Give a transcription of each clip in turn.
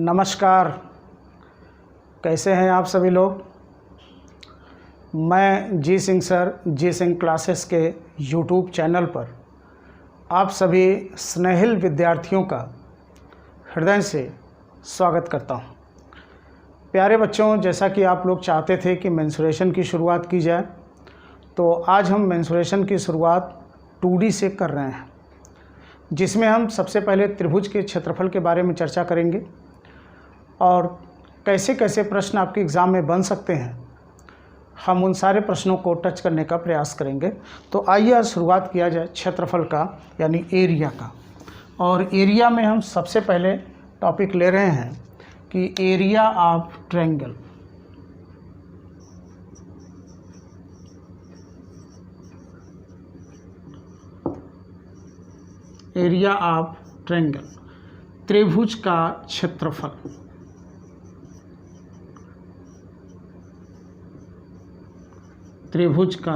नमस्कार। कैसे हैं आप सभी लोग। मैं जी सिंह सर जी सिंह क्लासेस के यूट्यूब चैनल पर आप सभी स्नेहिल विद्यार्थियों का हृदय से स्वागत करता हूं। प्यारे बच्चों, जैसा कि आप लोग चाहते थे कि मेंसुरेशन की शुरुआत की जाए, तो आज हम मेंसुरेशन की शुरुआत 2D से कर रहे हैं, जिसमें हम सबसे पहले त्रिभुज के क्षेत्रफल के बारे में चर्चा करेंगे और कैसे कैसे प्रश्न आपके एग्ज़ाम में बन सकते हैं, हम उन सारे प्रश्नों को टच करने का प्रयास करेंगे। तो आइए आज शुरुआत किया जाए क्षेत्रफल का, यानी एरिया का। और एरिया में हम सबसे पहले टॉपिक ले रहे हैं कि area of triangle. Area of triangle, त्रिभुज का क्षेत्रफल। त्रिभुज का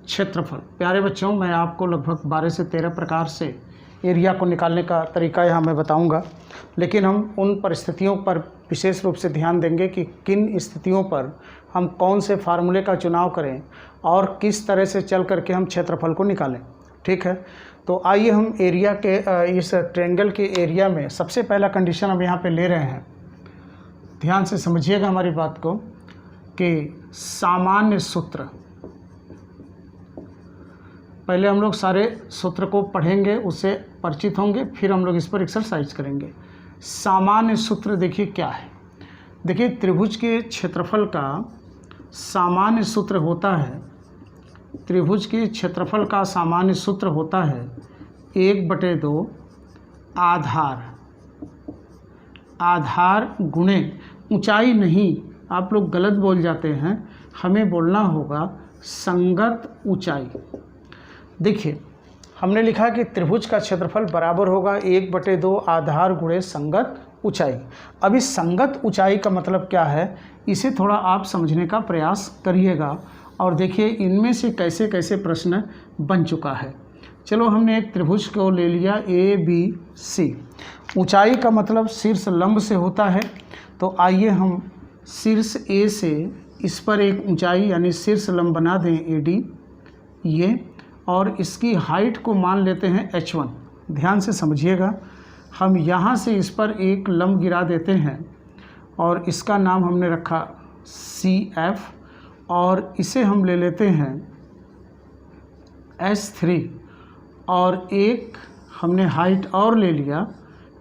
क्षेत्रफल। प्यारे बच्चों, मैं आपको लगभग 12 से 13 प्रकार से एरिया को निकालने का तरीका यहाँ मैं बताऊँगा, लेकिन हम उन परिस्थितियों पर विशेष रूप से ध्यान देंगे कि किन स्थितियों पर हम कौन से फार्मूले का चुनाव करें और किस तरह से चल करके हम क्षेत्रफल को निकालें। ठीक है, तो आइए हम एरिया के इस ट्रायंगल के एरिया में सबसे पहला कंडीशन हम यहाँ पे ले रहे हैं। ध्यान से समझिएगा हमारी बात को कि सामान्य सूत्र, पहले हम लोग सारे सूत्र को पढ़ेंगे, उससे परिचित होंगे, फिर हम लोग इस पर एक्सरसाइज करेंगे। सामान्य सूत्र देखिए क्या है। देखिए, त्रिभुज के क्षेत्रफल का सामान्य सूत्र होता है, त्रिभुज के क्षेत्रफल का सामान्य सूत्र होता है 1/2 आधार गुणे ऊंचाई। नहीं, आप लोग गलत बोल जाते हैं, हमें बोलना होगा संगत ऊंचाई। देखिए, हमने लिखा कि त्रिभुज का क्षेत्रफल बराबर होगा 1/2 आधार गुणे संगत ऊंचाई। अब इस संगत ऊंचाई का मतलब क्या है, इसे थोड़ा आप समझने का प्रयास करिएगा और देखिए इनमें से कैसे कैसे प्रश्न बन चुका है। चलो, हमने एक त्रिभुज को ले लिया ABC। ऊंचाई का मतलब शीर्ष लंब से होता है, तो आइए हम शीर्ष A से इस पर एक ऊंचाई यानी शीर्ष लंब बना दें AD ये, और इसकी हाइट को मान लेते हैं H1। ध्यान से समझिएगा, हम यहाँ से इस पर एक लंब गिरा देते हैं और इसका नाम हमने रखा CF, और इसे हम ले लेते हैं S3, और एक हमने हाइट और ले लिया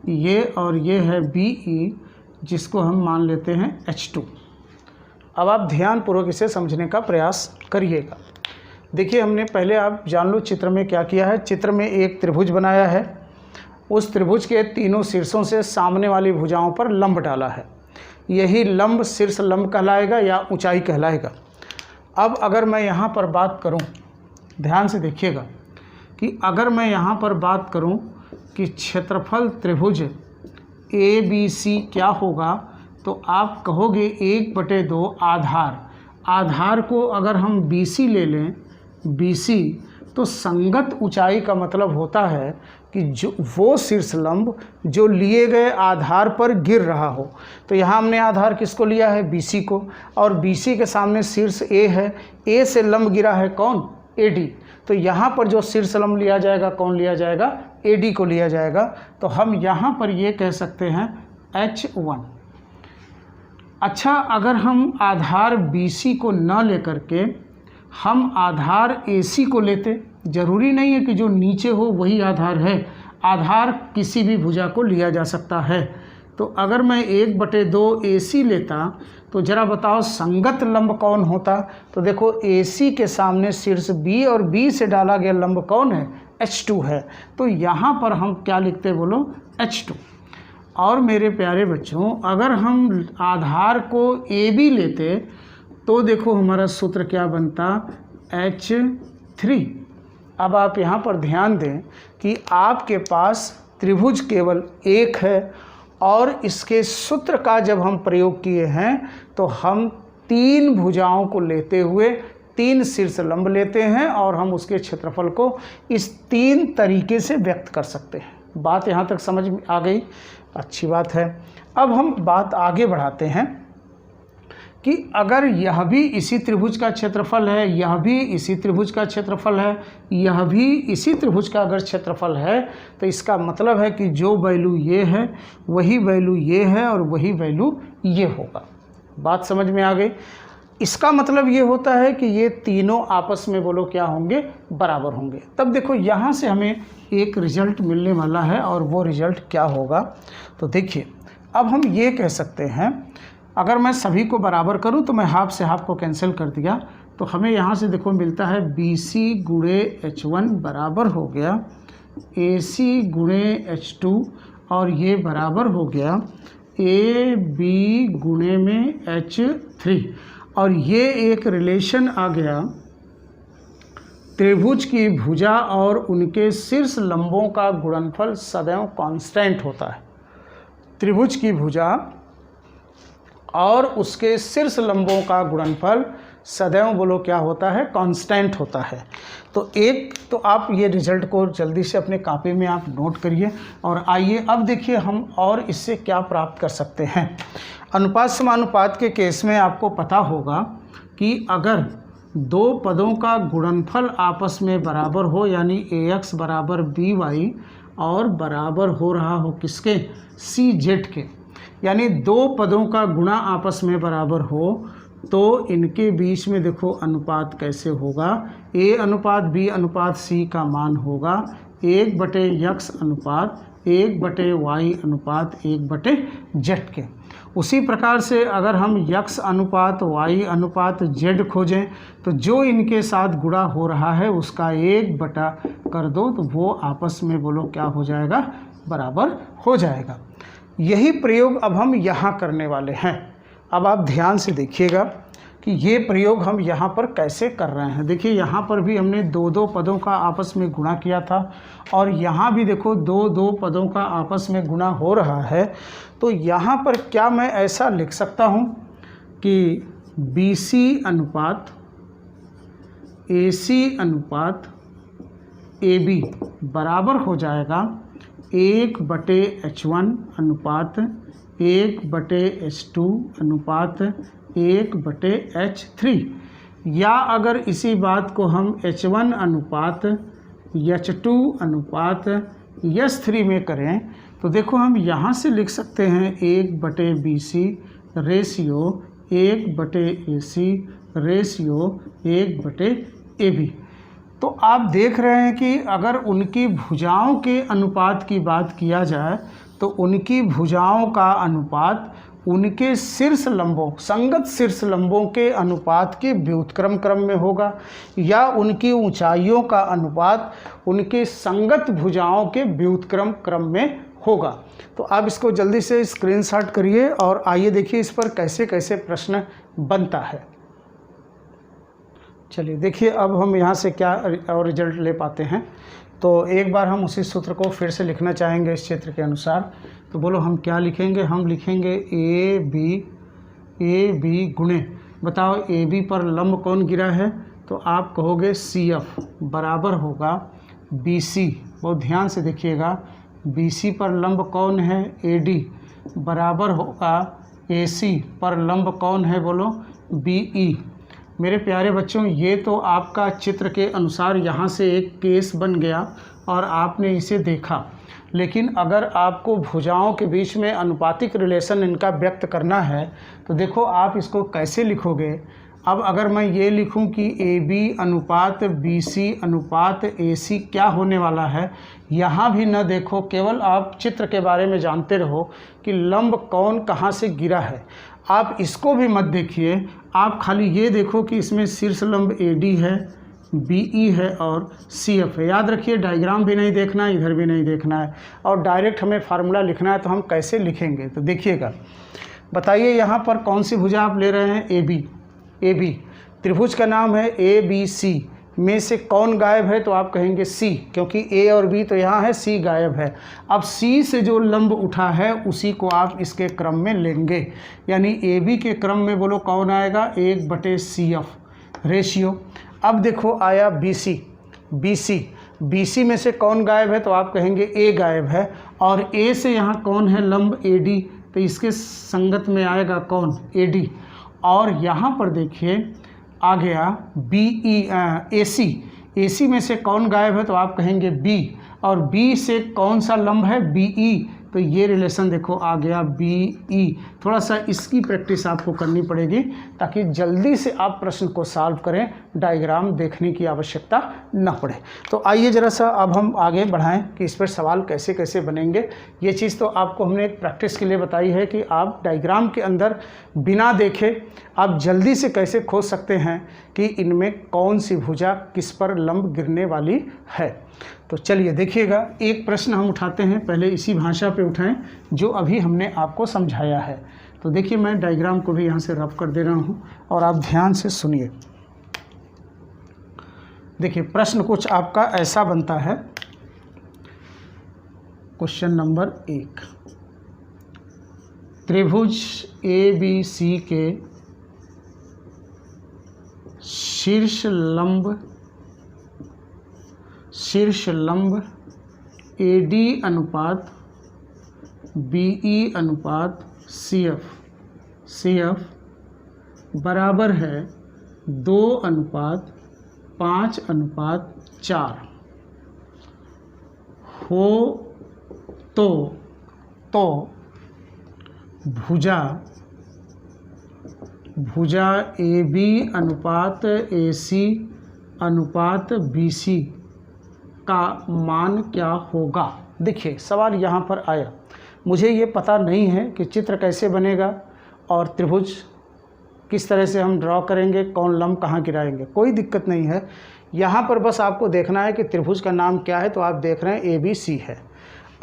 ये, और ये है BE, जिसको हम मान लेते हैं H2। अब आप ध्यानपूर्वक इसे समझने का प्रयास करिएगा। देखिए, हमने पहले, आप जान लो चित्र में क्या किया है। चित्र में एक त्रिभुज बनाया है, उस त्रिभुज के तीनों शीर्षों से सामने वाली भुजाओं पर लंब डाला है। यही लंब शीर्ष लंब कहलाएगा या ऊंचाई कहलाएगा। अब अगर मैं यहाँ पर बात करूँ, ध्यान से देखिएगा कि अगर मैं यहाँ पर बात करूँ कि क्षेत्रफल त्रिभुज ABC क्या होगा, तो आप कहोगे 1/2 आधार को अगर हम BC ले लें, BC, तो संगत ऊंचाई का मतलब होता है कि जो वो शीर्ष लंब जो लिए गए आधार पर गिर रहा हो। तो यहाँ हमने आधार किसको लिया है, BC को, और BC के सामने शीर्ष A है, A से लंब गिरा है कौन, AD। तो यहाँ पर जो शीर्ष लंब लिया जाएगा, कौन लिया जाएगा, AD को लिया जाएगा। तो हम यहाँ पर ये कह सकते हैं H1। अच्छा, अगर हम आधार BC को न लेकर के हम आधार AC को लेते, जरूरी नहीं है कि जो नीचे हो वही आधार है, आधार किसी भी भुजा को लिया जा सकता है। तो अगर मैं 1/2 AC लेता, तो ज़रा बताओ संगत लंब कौन होता। तो देखो, AC के सामने शीर्ष B और B से डाला गया लंब कौन है, H2 है। तो यहाँ पर हम क्या लिखते, बोलो, H2। और मेरे प्यारे बच्चों, अगर हम आधार को AB लेते, तो देखो हमारा सूत्र क्या बनता, H3। अब आप यहाँ पर ध्यान दें कि आपके पास त्रिभुज केवल एक है, और इसके सूत्र का जब हम प्रयोग किए हैं तो हम 3 भुजाओं को लेते हुए 3 शीर्ष लंब लेते हैं, और हम उसके क्षेत्रफल को इस 3 तरीके से व्यक्त कर सकते हैं। बात यहाँ तक समझ में आ गई, अच्छी बात है। अब हम बात आगे बढ़ाते हैं कि अगर यह भी इसी त्रिभुज का क्षेत्रफल है, यह भी इसी त्रिभुज का क्षेत्रफल है, यह भी इसी त्रिभुज का अगर क्षेत्रफल है, तो इसका मतलब है कि जो वैल्यू ये है वही वैल्यू ये है और वही वैल्यू ये होगा। बात समझ में आ गई। इसका मतलब ये होता है कि ये तीनों आपस में बोलो क्या होंगे, बराबर होंगे। तब देखो यहाँ से हमें एक रिजल्ट मिलने वाला है और वो रिजल्ट क्या होगा। तो देखिए अब हम ये कह सकते हैं, अगर मैं सभी को बराबर करूं तो मैं हाफ से हाफ को कैंसिल कर दिया, तो हमें यहाँ से देखो मिलता है BC गुणे H1 बराबर हो गया AC गुणे H2 और ये बराबर हो गया AB गुणे में H3। और ये एक रिलेशन आ गया, त्रिभुज की भुजा और उनके शीर्ष लंबों का गुणनफल सदैव कांस्टेंट होता है। त्रिभुज की भुजा और उसके शीर्ष लंबों का गुणनफल सदैव बोलो क्या होता है, कांस्टेंट होता है। तो एक तो आप ये रिजल्ट को जल्दी से अपने कॉपी में आप नोट करिए। और आइए अब देखिए हम और इससे क्या प्राप्त कर सकते हैं। अनुपात समानुपात के केस में आपको पता होगा कि अगर दो पदों का गुणनफल आपस में बराबर हो, यानी AX बराबर BY और बराबर हो रहा हो किसके, CZ के, यानी दो पदों का गुणा आपस में बराबर हो, तो इनके बीच में देखो अनुपात कैसे होगा, A अनुपात B अनुपात C का मान होगा 1/X अनुपात 1/Y अनुपात 1/Z के। उसी प्रकार से अगर हम X अनुपात Y अनुपात Z खोजें, तो जो इनके साथ गुणा हो रहा है उसका 1 बटा कर दो, तो वो आपस में बोलो क्या हो जाएगा, बराबर हो जाएगा। यही प्रयोग अब हम यहाँ करने वाले हैं। अब आप ध्यान से देखिएगा कि ये प्रयोग हम यहाँ पर कैसे कर रहे हैं। देखिए यहाँ पर भी हमने दो दो पदों का आपस में गुणा किया था और यहाँ भी देखो दो दो पदों का आपस में गुणा हो रहा है। तो यहाँ पर क्या मैं ऐसा लिख सकता हूँ कि BC अनुपात AC अनुपात AB बराबर हो जाएगा 1/H1 अनुपात 1/H2 अनुपात 1/H3। या अगर इसी बात को हम H1 अनुपात H2 अनुपात H3 में करें, तो देखो हम यहाँ से लिख सकते हैं 1/BC ratio 1/AC ratio 1/AB। तो आप देख रहे हैं कि अगर उनकी भुजाओं के अनुपात की बात किया जाए तो उनकी भुजाओं का अनुपात उनके शीर्ष लंबों, संगत शीर्ष लंबों के अनुपात के व्युत्क्रम क्रम में होगा, या उनकी ऊंचाइयों का अनुपात उनके संगत भुजाओं के व्युत्क्रम क्रम में होगा। तो आप इसको जल्दी से स्क्रीनशॉट करिए और आइए देखिए इस पर कैसे कैसे प्रश्न बनता है। चलिए देखिए अब हम यहाँ से क्या और रिजल्ट ले पाते हैं। तो एक बार हम उसी सूत्र को फिर से लिखना चाहेंगे इस क्षेत्र के अनुसार। तो बोलो हम क्या लिखेंगे, हम लिखेंगे ए बी गुणे, बताओ AB पर लंब कौन गिरा है, तो आप कहोगे CF बराबर होगा BC। बहुत ध्यान से देखिएगा, BC पर लंब कौन है, AD बराबर होगा AC पर लंब कौन है, बोलो BE। मेरे प्यारे बच्चों, ये तो आपका चित्र के अनुसार यहाँ से एक केस बन गया और आपने इसे देखा, लेकिन अगर आपको भुजाओं के बीच में अनुपातिक रिलेशन इनका व्यक्त करना है तो देखो आप इसको कैसे लिखोगे। अब अगर मैं ये लिखूं कि AB अनुपात BC अनुपात AC क्या होने वाला है, यहाँ भी न देखो, केवल आप चित्र के बारे में जानते रहो कि लंब कौन कहाँ से गिरा है। आप इसको भी मत देखिए, आप खाली ये देखो कि इसमें शीर्ष लंब AD है, BE है और CF है। याद रखिए डायग्राम भी नहीं देखना है, इधर भी नहीं देखना है, और डायरेक्ट हमें फार्मूला लिखना है। तो हम कैसे लिखेंगे, तो देखिएगा, बताइए यहाँ पर कौन सी भुजा आप ले रहे हैं, AB। त्रिभुज का नाम है ABC, में से कौन गायब है, तो आप कहेंगे C, क्योंकि A और B तो यहाँ है, C गायब है। अब C से जो लंब उठा है उसी को आप इसके क्रम में लेंगे, यानी AB के क्रम में बोलो कौन आएगा, 1/CF रेशियो। अब देखो आया BC BC में से कौन गायब है, तो आप कहेंगे A गायब है, और A से यहाँ कौन है लंब AD, तो इसके संगत में आएगा कौन AD। और यहाँ पर देखिए आ गया AC में से कौन गायब है, तो आप कहेंगे B, और B से कौन सा लंब है BE, तो ये रिलेशन देखो आ गया BE। थोड़ा सा इसकी प्रैक्टिस आपको करनी पड़ेगी ताकि जल्दी से आप प्रश्न को सॉल्व करें, डायग्राम देखने की आवश्यकता न पड़े। तो आइए ज़रा सा अब हम आगे बढ़ाएं कि इस पर सवाल कैसे कैसे बनेंगे। ये चीज़ तो आपको हमने एक प्रैक्टिस के लिए बताई है कि आप डायग्राम के अंदर बिना देखे आप जल्दी से कैसे खोज सकते हैं कि इनमें कौन सी भुजा किस पर लंब गिरने वाली है। तो चलिए देखिएगा, एक प्रश्न हम उठाते हैं, पहले इसी भाषा पे उठाएं जो अभी हमने आपको समझाया है। तो देखिए मैं डायग्राम को भी यहाँ से रफ कर दे रहा हूँ और आप ध्यान से सुनिए। देखिए प्रश्न कुछ आपका ऐसा बनता है, क्वेश्चन नंबर 1, त्रिभुज ABC के शीर्ष लंब AD अनुपात BE अनुपात CF बराबर है 2:5:4 हो तो भुजा AB अनुपात AC अनुपात BC का मान क्या होगा। देखिए सवाल यहाँ पर आया, मुझे ये पता नहीं है कि चित्र कैसे बनेगा और त्रिभुज किस तरह से हम ड्रॉ करेंगे, कौन लंब कहाँ गिराएंगे, कोई दिक्कत नहीं है। यहाँ पर बस आपको देखना है कि त्रिभुज का नाम क्या है, तो आप देख रहे हैं ABC है।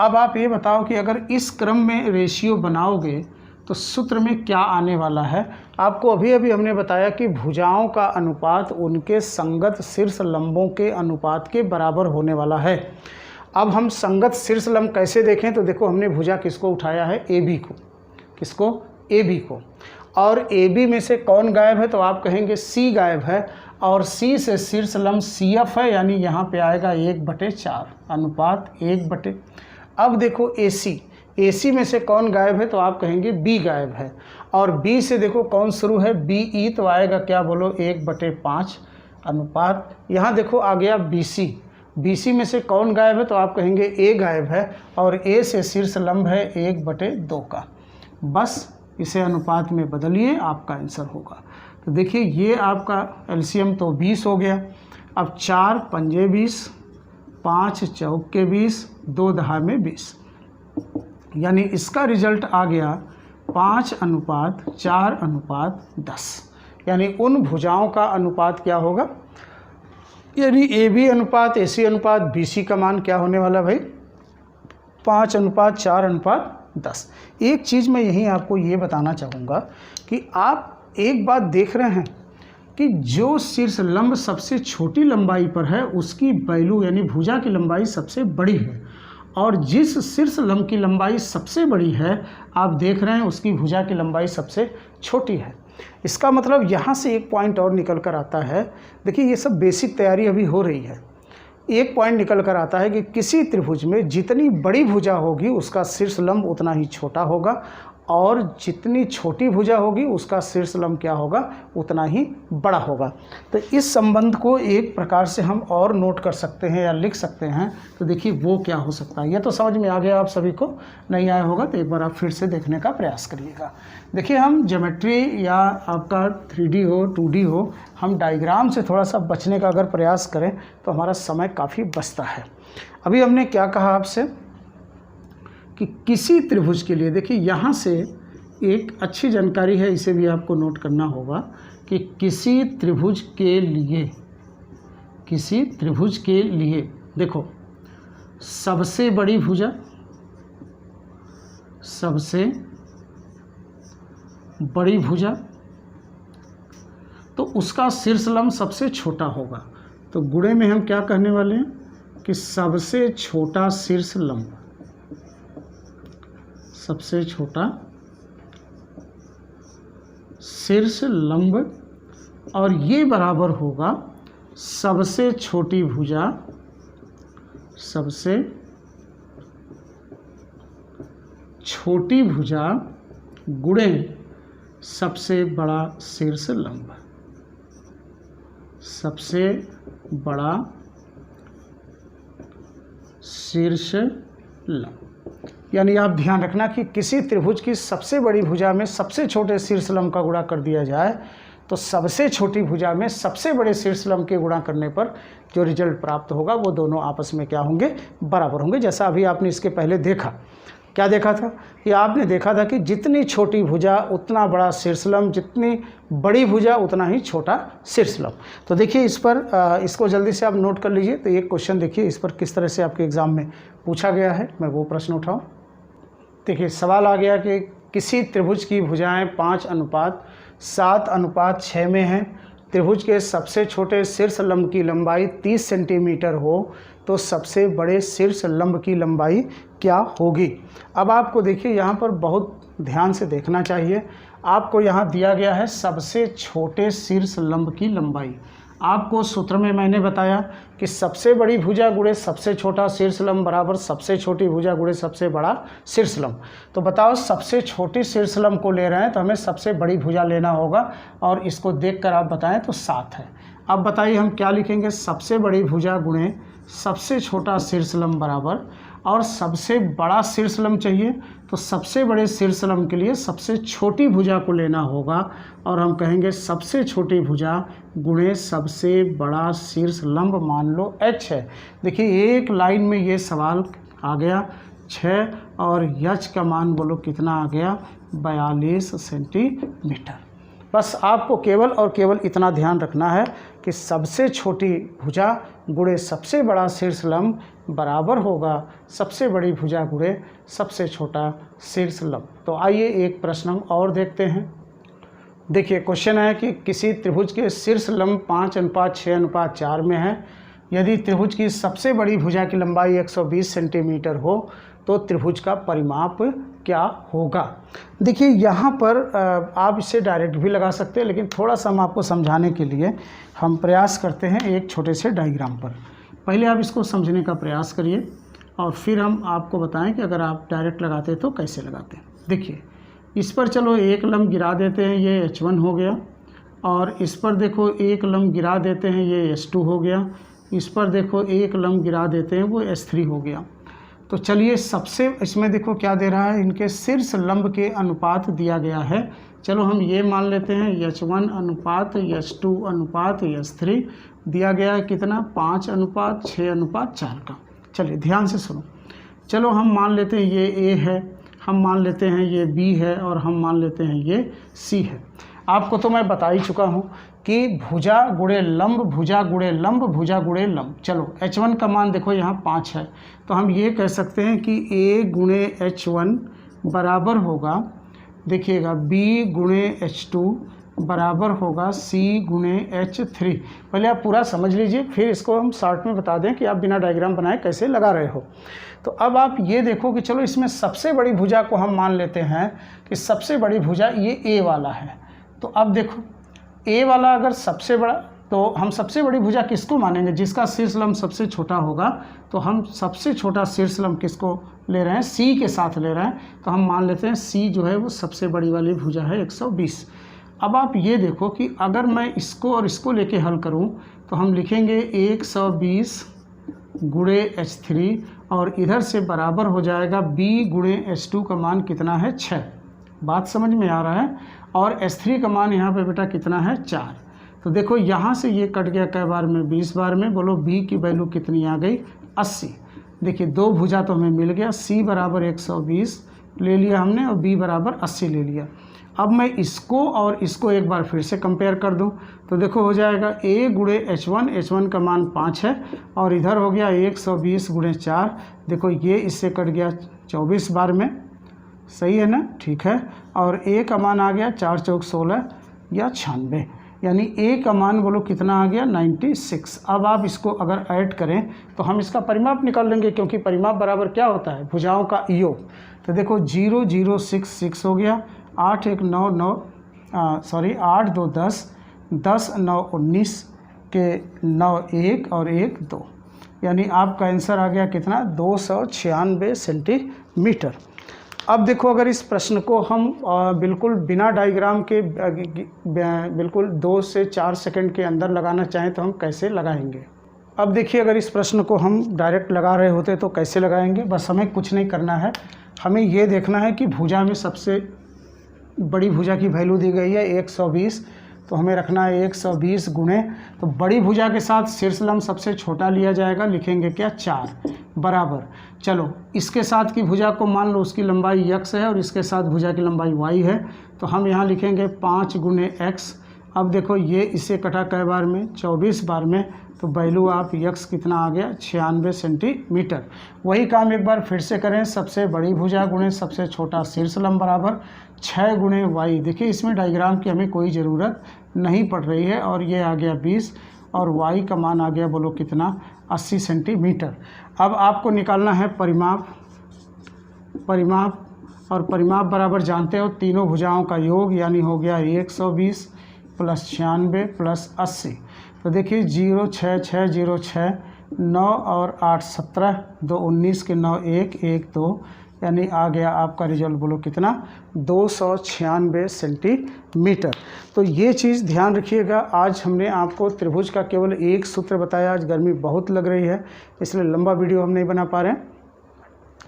अब आप ये बताओ कि अगर इस क्रम में रेशियो बनाओगे तो सूत्र में क्या आने वाला है। आपको अभी अभी हमने बताया कि भुजाओं का अनुपात उनके संगत शीर्ष लंबों के अनुपात के बराबर होने वाला है। अब हम संगत शीर्ष लंब कैसे देखें, तो देखो हमने भुजा किसको उठाया है, AB को। किसको, AB को। और AB में से कौन गायब है, तो आप कहेंगे C गायब है, और C से शीर्ष लंब CF है, यानी यहाँ पे आएगा 1/4 अनुपात 1/। अब देखो AC में से कौन गायब है, तो आप कहेंगे B गायब है, और B से देखो कौन शुरू है BE, तो आएगा क्या बोलो 1/5 अनुपात। यहाँ देखो आ गया BC में से कौन गायब है, तो आप कहेंगे A गायब है, और A से शीर्ष लंब है 1/2 का। बस इसे अनुपात में बदलिए, आपका आंसर होगा। तो देखिए ये आपका एलसीएम तो 20 हो गया। अब 4 पंजे 20, 5 चौके 20, 2 दहा में 20, यानी इसका रिजल्ट आ गया 5:4:10। यानी उन भुजाओं का अनुपात क्या होगा, यानी AB अनुपात AC अनुपात BC का मान क्या होने वाला भाई, 5:4:10। एक चीज़ मैं यहीं आपको ये बताना चाहूँगा कि आप एक बात देख रहे हैं कि जो शीर्ष लंब सबसे छोटी लंबाई पर है उसकी वैल्यू यानी भुजा की लंबाई सबसे बड़ी है, और जिस शीर्ष लंब की लंबाई सबसे बड़ी है आप देख रहे हैं उसकी भुजा की लंबाई सबसे छोटी है। इसका मतलब यहाँ से एक पॉइंट और निकल कर आता है। देखिए ये सब बेसिक तैयारी अभी हो रही है। एक पॉइंट निकल कर आता है कि किसी त्रिभुज में जितनी बड़ी भुजा होगी उसका शीर्ष लंब उतना ही छोटा होगा, और जितनी छोटी भुजा होगी उसका शीर्ष लंब क्या होगा, उतना ही बड़ा होगा। तो इस संबंध को एक प्रकार से हम और नोट कर सकते हैं या लिख सकते हैं। तो देखिए वो क्या हो सकता है, ये तो समझ में आ गया आप सभी को, नहीं आया होगा तो एक बार आप फिर से देखने का प्रयास करिएगा। देखिए हम ज्योमेट्री या आपका 3D हो 2D हो, हम डायग्राम से थोड़ा सा बचने का अगर प्रयास करें तो हमारा समय काफ़ी बचता है। अभी हमने क्या कहा आपसे कि किसी त्रिभुज के लिए, देखिए यहाँ से एक अच्छी जानकारी है, इसे भी आपको नोट करना होगा कि किसी त्रिभुज के लिए देखो सबसे बड़ी भुजा, तो उसका शीर्ष लंब सबसे छोटा होगा। तो गुणे में हम क्या कहने वाले हैं कि सबसे छोटा शीर्ष लंब, सबसे छोटा शीर्ष लंब, और ये बराबर होगा सबसे छोटी भुजा सबसे छोटी भुजा गुणे सबसे बड़ा शीर्ष लंब, सबसे बड़ा शीर्ष लंब। यानी आप ध्यान रखना कि किसी त्रिभुज की सबसे बड़ी भुजा में सबसे छोटे शीर्ष लंब का गुणा कर दिया जाए तो सबसे छोटी भुजा में सबसे बड़े शीर्ष लंब के गुणा करने पर जो रिजल्ट प्राप्त होगा वो दोनों आपस में क्या होंगे, बराबर होंगे। जैसा अभी आपने इसके पहले देखा, क्या देखा था कि आपने देखा था कि जितनी छोटी भुजा उतना बड़ा शीर्षलंब, जितनी बड़ी भुजा उतना ही छोटा शीर्षलंब। तो देखिए इस पर इसको जल्दी से आप नोट कर लीजिए। तो एक क्वेश्चन देखिए इस पर किस तरह से आपके एग्ज़ाम में पूछा गया है, मैं वो प्रश्न उठाऊँ। देखिए सवाल आ गया कि किसी त्रिभुज की भुजाएं 5:7:6 में हैं। त्रिभुज के सबसे छोटे शीर्ष लंब की लंबाई 30 सेंटीमीटर हो तो सबसे बड़े शीर्ष लंब की लंबाई क्या होगी। अब आपको देखिए यहाँ पर बहुत ध्यान से देखना चाहिए। आपको यहाँ दिया गया है सबसे छोटे शीर्ष लंब की लंबाई। आपको सूत्र में मैंने बताया कि सबसे बड़ी भुजा गुणे सबसे छोटा शीर्ष लंब बराबर सबसे छोटी भुजा गुणे सबसे बड़ा शीर्ष लंब। तो बताओ सबसे छोटी शीर्ष लंब को ले रहे हैं तो हमें सबसे बड़ी भुजा लेना होगा और इसको देखकर आप बताएं तो 7 है। अब बताइए हम क्या लिखेंगे, सबसे बड़ी भुजा गुणे सबसे छोटा शीर्ष लंब बराबर, और सबसे बड़ा शीर्ष लंब चाहिए तो सबसे बड़े शीर्ष लंब के लिए सबसे छोटी भुजा को लेना होगा और हम कहेंगे सबसे छोटी भुजा गुणे सबसे बड़ा शीर्ष लंब, मान लो h है। देखिए एक लाइन में ये सवाल आ गया 6 और h का मान बोलो कितना आ गया 42 सेंटीमीटर। बस आपको केवल और केवल इतना ध्यान रखना है कि सबसे छोटी भुजा गुणे सबसे बड़ा शीर्ष लंब बराबर होगा सबसे बड़ी भुजा गुणे सबसे छोटा शीर्ष लंब। तो आइए एक प्रश्न हम और देखते हैं। देखिए क्वेश्चन है कि किसी त्रिभुज के शीर्ष लंब 5:6:4 में है। यदि त्रिभुज की सबसे बड़ी भुजा की लंबाई 120 सेंटीमीटर हो तो त्रिभुज का परिमाप क्या होगा। देखिए यहाँ पर आप इसे डायरेक्ट भी लगा सकते हैं, लेकिन थोड़ा सा हम आपको समझाने के लिए हम प्रयास करते हैं एक छोटे से डायग्राम पर। पहले आप इसको समझने का प्रयास करिए और फिर हम आपको बताएं कि अगर आप डायरेक्ट लगाते तो कैसे लगाते हैं। देखिए इस पर चलो एक लंब गिरा देते हैं, ये H1 हो गया, और इस पर देखो एक लंब गिरा देते हैं, ये H2 हो गया। इस पर देखो एक लंब गिरा देते हैं, वो H3 हो गया। तो चलिए सबसे इसमें देखो क्या दे रहा है, इनके शीर्ष लंब के अनुपात दिया गया है। चलो हम ये मान लेते हैं H1 अनुपात H2 अनुपात H3 दिया गया है कितना 5:6:4 का। चलिए ध्यान से सुनो। चलो हम मान लेते हैं ये A है, हम मान लेते हैं ये B है और हम मान लेते हैं ये C है। आपको तो मैं बता ही चुका हूँ कि भुजा गुणे लंब, भुजा गुणे लंब, भुजा गुणे लंब। चलो H1 का मान देखो यहाँ 5 है, तो हम ये कह सकते हैं कि A गुणे H1 बराबर होगा, देखिएगा B गुणे H2 बराबर होगा C गुणे H3। पहले आप पूरा समझ लीजिए, फिर इसको हम शॉर्ट में बता दें कि आप बिना डायग्राम बनाए कैसे लगा रहे हो। तो अब आप ये देखो कि चलो इसमें सबसे बड़ी भुजा को हम मान लेते हैं कि सबसे बड़ी भुजा ये A वाला है। तो अब देखो A वाला अगर सबसे बड़ा, तो हम सबसे बड़ी भुजा किसको मानेंगे, जिसका शीर्ष लंब सबसे छोटा होगा। तो हम सबसे छोटा शीर्ष लंब किसको ले रहे हैं, C के साथ ले रहे हैं। तो हम मान लेते हैं C जो है वो सबसे बड़ी वाली भुजा है 120। अब आप ये देखो कि अगर मैं इसको और इसको लेके हल करूं तो हम लिखेंगे 120 गुणे H3 और इधर से बराबर हो जाएगा B गुणे H2 का मान कितना है 6। बात समझ में आ रहा है। और H3 का मान यहाँ पे बेटा कितना है 4। तो देखो यहाँ से ये कट गया कै बार में 20 बार में, बोलो B की वैल्यू कितनी आ गई 80। देखिए दो भुजा तो हमें मिल गया, C बराबर 120 ले लिया हमने और B बराबर 80 ले लिया। अब मैं इसको और इसको एक बार फिर से कंपेयर कर दूं तो देखो हो जाएगा A गुणे H1, H1 का मान 5 है और इधर हो गया 120 गुणे 4। देखो ये इससे कट गया 24 बार में, सही है ना, ठीक है। और A का मान आ गया 4 चौक 16 या 96, यानी A का मान बोलो कितना आ गया 96। अब आप इसको अगर ऐड करें तो हम इसका परिमाप निकाल लेंगे, क्योंकि परिमाप बराबर क्या होता है, भुजाओं का योग। तो देखो 0 0 6 6 हो गया, 8 1 9 9 8 2 10 10 9 19 के 9 1 और 1 2। यानी आपका आंसर आ गया कितना 296 सेंटीमीटर। अब देखो अगर इस प्रश्न को हम बिल्कुल बिना डायग्राम के बिल्कुल 2 से 4 सेकंड के अंदर लगाना चाहें तो हम कैसे लगाएंगे। अब देखिए अगर इस प्रश्न को हम डायरेक्ट लगा रहे होते तो कैसे लगाएंगे। बस हमें कुछ नहीं करना है, हमें ये देखना है कि भुजा में सबसे बड़ी भुजा की वैल्यू दी गई है 120, तो हमें रखना है 120 गुणे, तो बड़ी भुजा के साथ शीर्ष लंब सबसे छोटा लिया जाएगा, लिखेंगे क्या 4 बराबर। चलो इसके साथ की भुजा को मान लो उसकी लंबाई x है और इसके साथ भुजा की लंबाई y है, तो हम यहाँ लिखेंगे 5 गुणे x। अब देखो ये इसे कटा कै बार में 24 बार में, तो वैल्यू आप x कितना आ गया 96 सेंटीमीटर। वही काम एक बार फिर से करें, सबसे बड़ी भुजा गुणे सबसे छोटा शीर्ष लंब बराबर 6 गुणे y। देखिए इसमें डायग्राम की हमें कोई ज़रूरत नहीं पड़ रही है, और ये आ गया 20 और y का मान आ गया बोलो कितना 80 सेंटीमीटर। अब आपको निकालना है परिमाप, और परिमाप बराबर जानते हो तीनों भुजाओं का योग, यानी हो गया 120 प्लस 96 प्लस 80। तो देखिए 0 6 6 0 6 9 और 8 17 2 19 के 9 1 1 2, यानी आ गया आपका रिजल्ट बोलो कितना 296 सेंटीमीटर। तो ये चीज़ ध्यान रखिएगा। आज हमने आपको त्रिभुज का केवल एक सूत्र बताया। आज गर्मी बहुत लग रही है इसलिए लंबा वीडियो हम नहीं बना पा रहे हैं,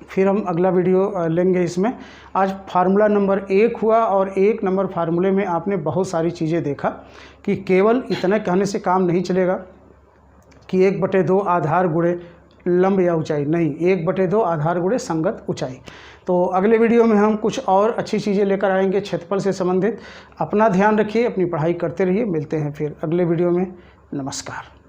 फिर हम अगला वीडियो लेंगे इसमें। आज फार्मूला नंबर 1 हुआ, और 1 नंबर फार्मूले में आपने बहुत सारी चीज़ें देखा कि केवल इतना कहने से काम नहीं चलेगा कि 1/2 आधार गुणे लंब या ऊंचाई, नहीं, 1/2 आधार गुणे संगत ऊंचाई। तो अगले वीडियो में हम कुछ और अच्छी चीज़ें लेकर आएंगे क्षेत्रफल से संबंधित। अपना ध्यान रखिए, अपनी पढ़ाई करते रहिए। मिलते हैं फिर अगले वीडियो में। नमस्कार।